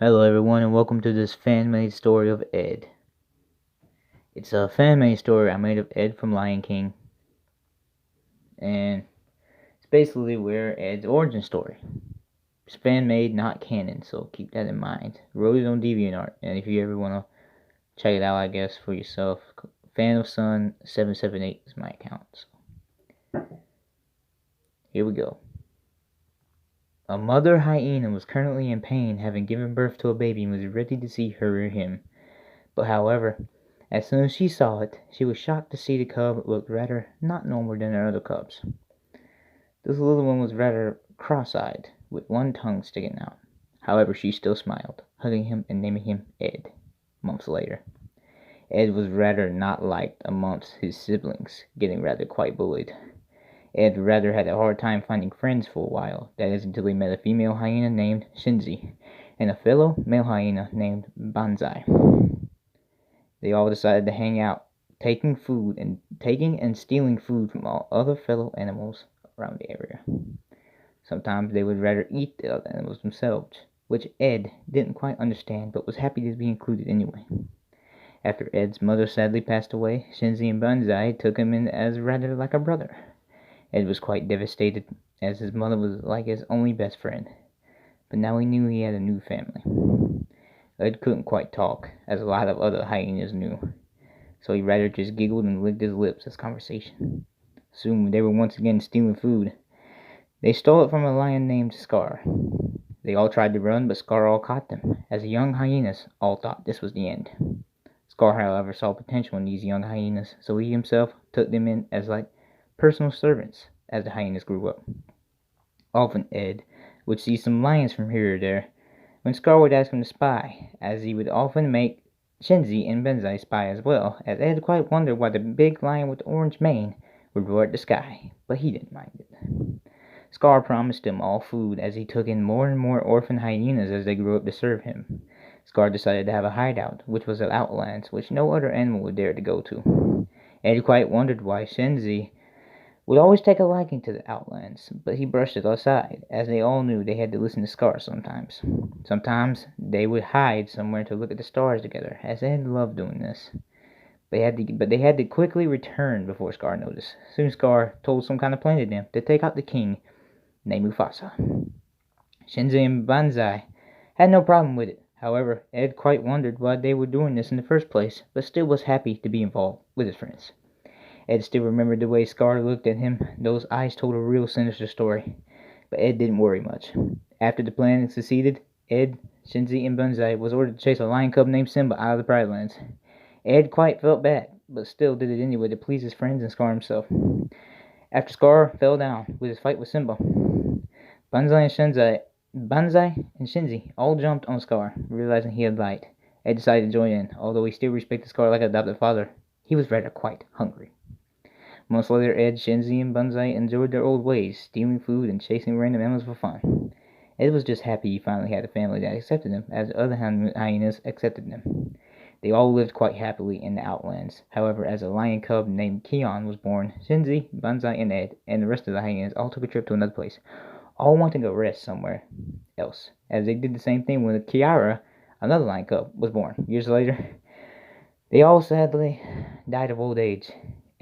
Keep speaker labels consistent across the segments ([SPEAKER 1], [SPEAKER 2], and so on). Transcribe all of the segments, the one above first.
[SPEAKER 1] Hello everyone and welcome to this fan-made story of Ed. It's a fan-made story I made of Ed from Lion King, and it's basically where Ed's origin story. It's fan-made, not canon, so keep that in mind. Wrote it on DeviantArt, and if you ever want to check it out, I guess, for yourself, Fan of Sun 778 is my account. So here we go. A mother hyena was currently in pain, having given birth to a baby, and was ready to see her or him. But however, as soon as she saw it, she was shocked to see the cub looked rather not normal than her other cubs. This little one was rather cross-eyed, with one tongue sticking out. However, she still smiled, hugging him and naming him Ed. Months later, Ed was rather not liked amongst his siblings, getting rather quite bullied. Ed rather had a hard time finding friends for a while, that is until he met a female hyena named Shinzi, and a fellow male hyena named Banzai. They all decided to hang out, taking and stealing food from all other fellow animals around the area. Sometimes they would rather eat the other animals themselves, which Ed didn't quite understand but was happy to be included anyway. After Ed's mother sadly passed away, Shinzi and Banzai took him in as rather like a brother. Ed was quite devastated, as his mother was like his only best friend, but now he knew he had a new family. Ed couldn't quite talk, as a lot of other hyenas knew, so he rather just giggled and licked his lips as conversation. Soon they were once again stealing food. They stole it from a lion named Scar. They all tried to run, but Scar all caught them, as the young hyenas all thought this was the end. Scar, however, saw potential in these young hyenas, so he himself took them in as like personal servants as the hyenas grew up. Often Ed would see some lions from here or there, when Scar would ask him to spy, as he would often make Shinzi and Banzai spy as well, as Ed quite wondered why the big lion with the orange mane would roar at the sky, but he didn't mind it. Scar promised him all food as he took in more and more orphan hyenas as they grew up to serve him. Scar decided to have a hideout, which was an outlands which no other animal would dare to go to. Ed quite wondered why Shinzi would always take a liking to the outlands, but he brushed it aside, as they all knew they had to listen to Scar sometimes. Sometimes they would hide somewhere to look at the stars together, as Ed loved doing this. But they had to quickly return before Scar noticed. Soon Scar told some kind of plan to them to take out the king, named Mufasa. Shinzi and Banzai had no problem with it. However, Ed quite wondered why they were doing this in the first place, but still was happy to be involved with his friends. Ed still remembered the way Scar looked at him. Those eyes told a real sinister story. But Ed didn't worry much. After the plan succeeded, Ed, Shinzi, and Banzai was ordered to chase a lion cub named Simba out of the Pride Lands. Ed quite felt bad, but still did it anyway to please his friends and Scar himself. After Scar fell down with his fight with Simba, Banzai and Shinzi all jumped on Scar, realizing he had lied. Ed decided to join in, although he still respected Scar like an adopted father. He was rather quite hungry. Months later, Ed, Shinzi, and Banzai enjoyed their old ways, stealing food and chasing random animals for fun. Ed was just happy he finally had a family that accepted him, as the other hyenas accepted them. They all lived quite happily in the outlands. However, as a lion cub named Keon was born, Shinzi, Banzai, and Ed, and the rest of the hyenas all took a trip to another place, all wanting to rest somewhere else, as they did the same thing when Kiara, another lion cub, was born. Years later, they all sadly died of old age.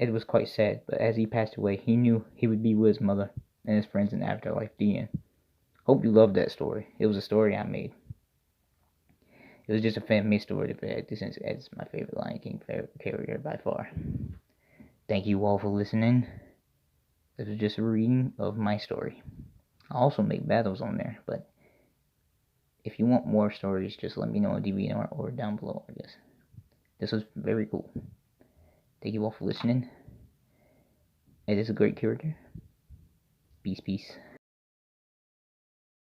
[SPEAKER 1] Ed was quite sad, but as he passed away, he knew he would be with his mother and his friends in the afterlife. The end. Hope you loved that story. It was a story I made. It was just a fan-made story to Ed, since Ed's my favorite Lion King character by far. Thank you all for listening. This was just a reading of my story. I also make battles on there, but if you want more stories, just let me know on DeviantArt or down below, I guess. This was very cool. Thank you all for listening. Ed is a great character. Peace, peace.